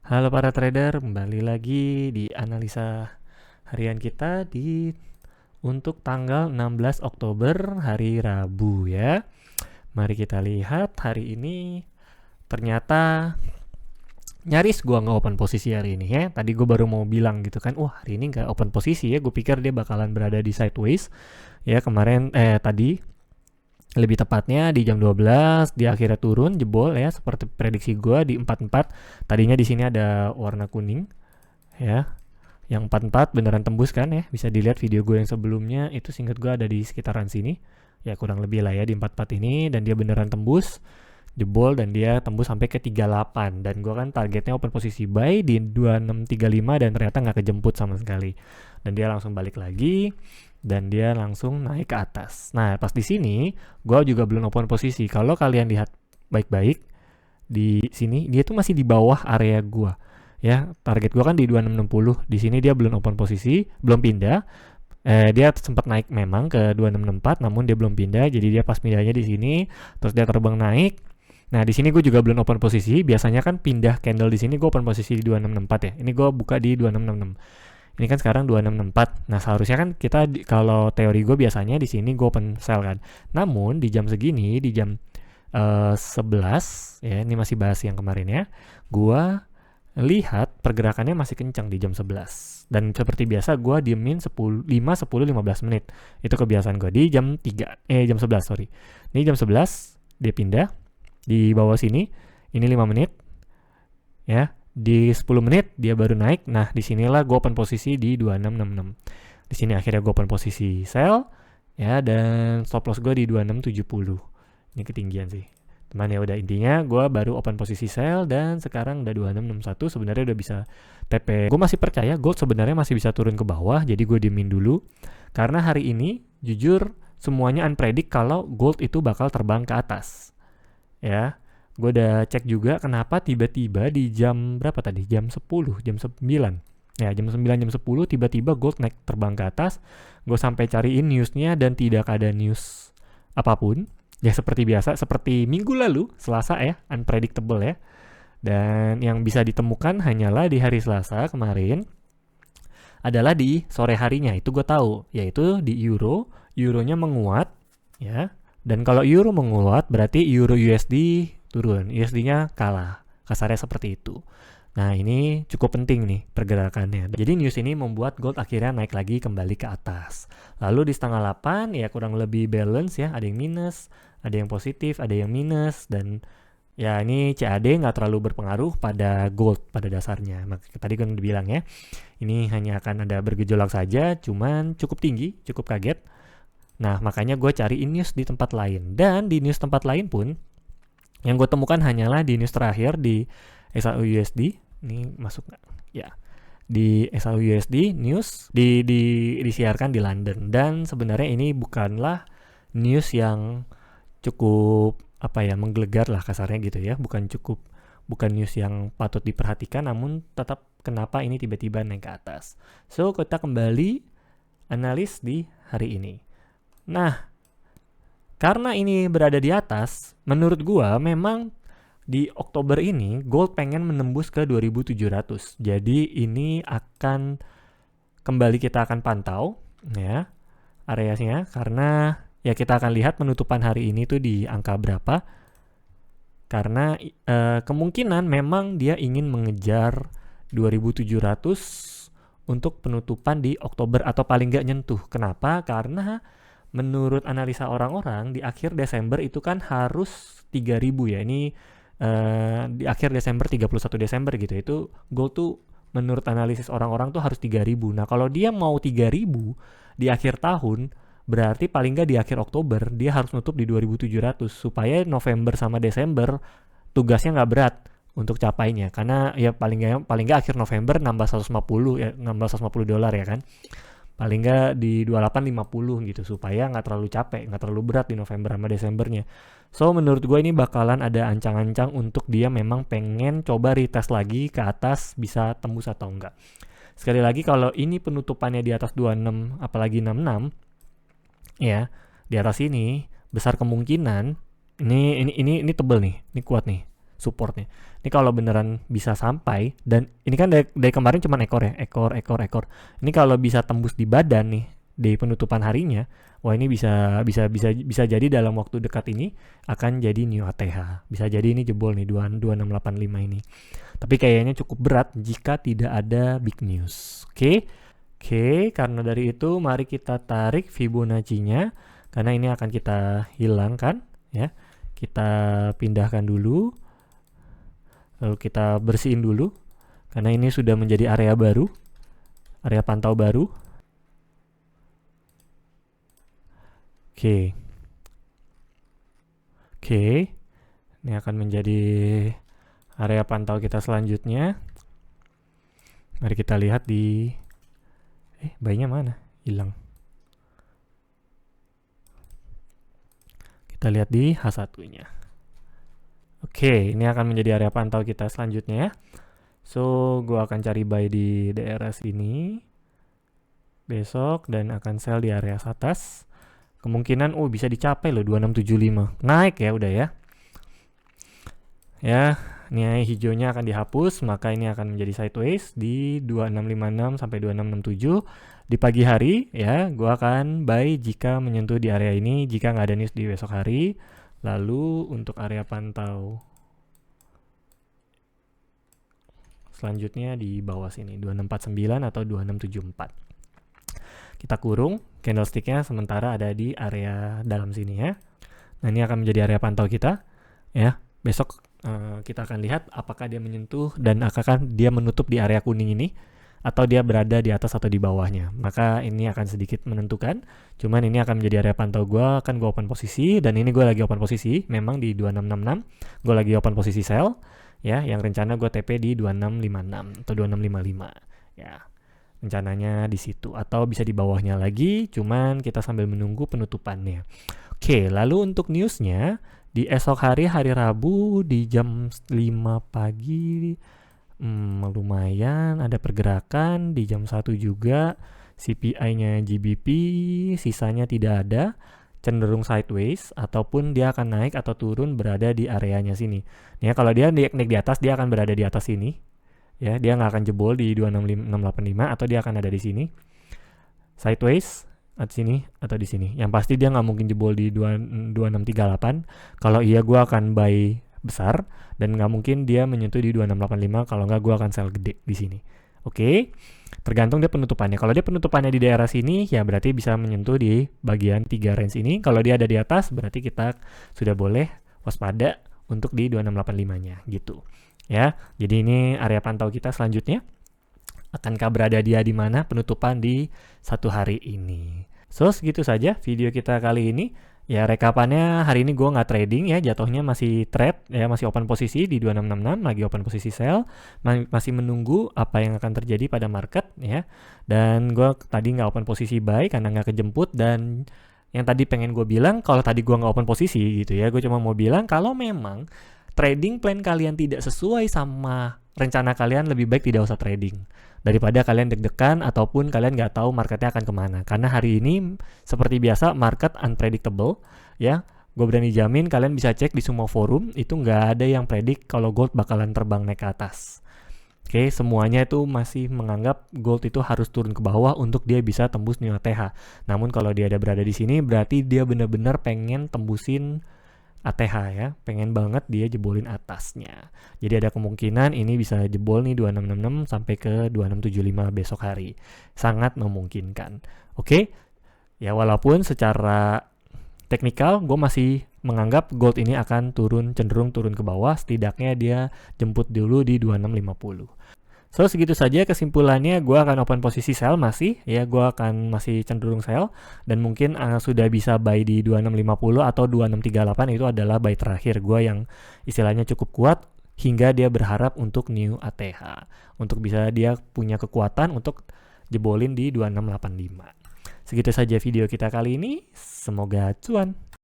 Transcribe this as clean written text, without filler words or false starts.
Halo para trader, kembali lagi di analisa harian kita untuk tanggal 16 Oktober hari Rabu ya. Mari kita lihat hari ini ternyata nyaris gua nggak open posisi hari ini ya. Tadi gue baru mau bilang gitu kan, wah hari ini nggak open posisi ya. Gue pikir dia bakalan berada di sideways ya tadi lebih tepatnya di jam 12 di akhirnya turun jebol ya seperti prediksi gue di 44. Tadinya di sini ada warna kuning ya. Yang 44 beneran tembus kan ya. Bisa dilihat video gue yang sebelumnya itu singkat gue ada di sekitaran sini. Ya kurang lebih lah ya di 44 ini dan dia beneran tembus jebol dan dia tembus sampai ke 38 dan gue kan targetnya open posisi buy di 2635 dan ternyata nggak kejemput sama sekali. Dan dia langsung balik lagi dan dia langsung naik ke atas. Nah, pas di sini gue juga belum open posisi. Kalau kalian lihat baik-baik di sini dia tuh masih di bawah area gue ya, target gue kan di 2660. Di sini dia belum open posisi, belum pindah. Dia sempat naik memang ke 2664 namun dia belum pindah, jadi dia pas pindahnya di sini terus dia terbang naik. Nah, di sini gue juga belum open posisi. Biasanya kan pindah candle di sini gue open posisi di 2664 ya. Ini gue buka di 2666. Ini kan sekarang 2664. Nah, seharusnya kan kita kalau teori gue biasanya di sini gue open sell kan. Namun di jam segini, di jam 11 ya, ini masih bahas yang kemarin ya. Gua lihat pergerakannya masih kencang di jam 11. Dan seperti biasa gue diemin 10 5 10 15 menit. Itu kebiasaan gue di jam 11, sorry. Ini jam 11 dia pindah di bawah sini. Ini 5 menit ya. Di 10 menit dia baru naik. Nah, disinilah gue open posisi di 2666. Di sini akhirnya gue open posisi sell ya, dan stop loss gue di 2670. Ini ketinggian sih. Teman ya udah, intinya gue baru open posisi sell dan sekarang udah 2661, sebenarnya udah bisa TP. Gue masih percaya gold sebenarnya masih bisa turun ke bawah, jadi gue diemin dulu. Karena hari ini jujur semuanya unpredict kalau gold itu bakal terbang ke atas. Ya, gue udah cek juga kenapa tiba-tiba di jam berapa tadi? Jam 10, jam 9. Ya, jam 9, jam 10 tiba-tiba gold naik terbang ke atas. Gue sampai cariin newsnya dan tidak ada news apapun. Ya seperti biasa, seperti minggu lalu, Selasa ya, unpredictable ya. Dan yang bisa ditemukan hanyalah di hari Selasa kemarin adalah di sore harinya, itu gue tahu, yaitu di euro. Euronya menguat ya. Dan kalau euro menguat berarti euro USD turun, USD-nya kalah. Kasarnya seperti itu. Nah, ini cukup penting nih pergerakannya. Jadi news ini membuat gold akhirnya naik lagi kembali ke atas. Lalu di setengah 8 ya kurang lebih balance ya, ada yang minus, ada yang positif, ada yang minus, dan ya ini CAD nggak terlalu berpengaruh pada gold pada dasarnya. Tadi kan dibilang ya, ini hanya akan ada bergejolak saja, cuman cukup tinggi, cukup kaget. Nah, makanya gue cari news di tempat lain. Dan di news tempat lain pun, yang gue temukan hanyalah di news terakhir di SAUUSD. Ini masuk nggak? Ya. Di SAUUSD news disiarkan di London. Dan sebenarnya ini bukanlah news yang cukup menggelegar lah kasarnya gitu ya. Bukan news yang patut diperhatikan, namun tetap kenapa ini tiba-tiba naik ke atas. So, kita kembali analis di hari ini. Nah, karena ini berada di atas, menurut gua memang di Oktober ini gold pengen menembus ke 2700. Jadi ini akan kembali kita akan pantau ya areanya, karena ya kita akan lihat penutupan hari ini tuh di angka berapa. Karena kemungkinan memang dia ingin mengejar 2700 untuk penutupan di Oktober atau paling nggak nyentuh. Kenapa? Karena menurut analisa orang-orang di akhir Desember itu kan harus 3000 ya. Ini di akhir Desember, 31 Desember gitu. Itu gold tuh menurut analisis orang-orang tuh harus 3000. Nah, kalau dia mau 3000 di akhir tahun, berarti paling nggak di akhir Oktober dia harus nutup di 2700 supaya November sama Desember tugasnya nggak berat untuk capainya. Karena ya paling nggak akhir November nambah 150 ya, nambah 150 dolar ya kan. Paling nggak di 2850 gitu supaya nggak terlalu capek, nggak terlalu berat di November sama Desembernya. So menurut gue ini bakalan ada ancang-ancang untuk dia memang pengen coba retest lagi ke atas, bisa tembus atau enggak. Sekali lagi kalau ini penutupannya di atas 26 apalagi 66 ya, di atas ini besar kemungkinan ini tebel nih, ini kuat nih. supportnya. Ini kalau beneran bisa sampai, dan ini kan dari kemarin cuma ekor ya, ekor. Ini kalau bisa tembus di badan nih di penutupan harinya, wah ini bisa jadi dalam waktu dekat ini akan jadi new ATH. Bisa jadi ini jebol nih 2685 ini. Tapi kayaknya cukup berat jika tidak ada big news. Oke, karena dari itu mari kita tarik Fibonacci-nya karena ini akan kita hilangkan ya. Kita pindahkan dulu. Lalu kita bersihin dulu karena ini sudah menjadi area baru. Area pantau baru. Oke. Ini akan menjadi area pantau kita selanjutnya. Mari kita lihat di bayinya mana? Hilang. Kita lihat di H1-nya. Oke, ini akan menjadi area pantau kita selanjutnya ya. So, gua akan cari buy di daerah sini besok dan akan sell di area atas. Kemungkinan bisa dicapai loh 2675. Naik ya udah ya. Ya, ini hijaunya akan dihapus, maka ini akan menjadi sideways di 2656 sampai 2667 di pagi hari ya. Gua akan buy jika menyentuh di area ini, jika nggak ada news di besok hari. Lalu untuk area pantau selanjutnya di bawah sini 2649 atau 2674. Kita kurung candlesticknya sementara ada di area dalam sini ya. Nah ini akan menjadi area pantau kita ya. Besok kita akan lihat apakah dia menyentuh dan apakah dia menutup di area kuning ini atau dia berada di atas atau di bawahnya. Maka ini akan sedikit menentukan. Cuman ini akan menjadi area pantau gue, kan gue open posisi dan ini gue lagi open posisi memang di 2666. Gue lagi open posisi sell ya, yang rencana gue TP di 2656 atau 2655 ya. Rencananya di situ atau bisa di bawahnya lagi, cuman kita sambil menunggu penutupannya. Oke, lalu untuk newsnya di esok hari Rabu di jam 5 pagi lumayan ada pergerakan. Di jam 1 juga CPI-nya GBP sisanya tidak ada, cenderung sideways ataupun dia akan naik atau turun berada di areanya sini. Ya, kalau dia naik di atas dia akan berada di atas sini. Ya, dia nggak akan jebol di 26685 atau dia akan ada di sini. Sideways at sini atau di sini. Yang pasti dia nggak mungkin jebol di 2638. Kalau iya gue akan buy besar dan nggak mungkin dia menyentuh di 2685. Kalau nggak gue akan sell gede di sini. Oke. Tergantung dia penutupannya. Kalau dia penutupannya di daerah sini ya berarti bisa menyentuh di bagian 3 range ini. Kalau dia ada di atas berarti kita sudah boleh waspada untuk di 2685-nya gitu. Ya. Jadi ini area pantau kita selanjutnya. Akankah berada dia di mana penutupan di satu hari ini. So, segitu saja video kita kali ini. Ya, rekapannya hari ini gue nggak trading ya, jatuhnya masih trade ya, masih open posisi di 2666, lagi open posisi sell, masih menunggu apa yang akan terjadi pada market ya. Dan gue tadi nggak open posisi buy karena nggak kejemput, dan yang tadi pengen gue bilang kalau tadi gue nggak open posisi gitu ya, gue cuma mau bilang kalau memang trading plan kalian tidak sesuai sama rencana kalian, lebih baik tidak usah trading daripada kalian deg-degan ataupun kalian nggak tahu marketnya akan kemana. Karena hari ini seperti biasa market unpredictable ya. Gue berani jamin kalian bisa cek di semua forum itu nggak ada yang predik kalau gold bakalan terbang naik ke atas. Oke, semuanya itu masih menganggap gold itu harus turun ke bawah untuk dia bisa tembus new ATH. Namun kalau dia ada berada di sini berarti dia benar-benar pengen tembusin ATH ya, pengen banget dia jebolin atasnya. Jadi ada kemungkinan ini bisa jebol nih 2666 sampai ke 2675 besok hari. Sangat memungkinkan. Oke. Ya walaupun secara teknikal gue masih menganggap gold ini akan cenderung turun ke bawah, setidaknya dia jemput dulu di 2650. So segitu saja kesimpulannya, gue akan open posisi sell masih ya, gue akan masih cenderung sell dan mungkin sudah bisa buy di 2650 atau 2638. Itu adalah buy terakhir gue yang istilahnya cukup kuat hingga dia berharap untuk new ATH, untuk bisa dia punya kekuatan untuk jebolin di 2685. Segitu saja video kita kali ini, semoga cuan.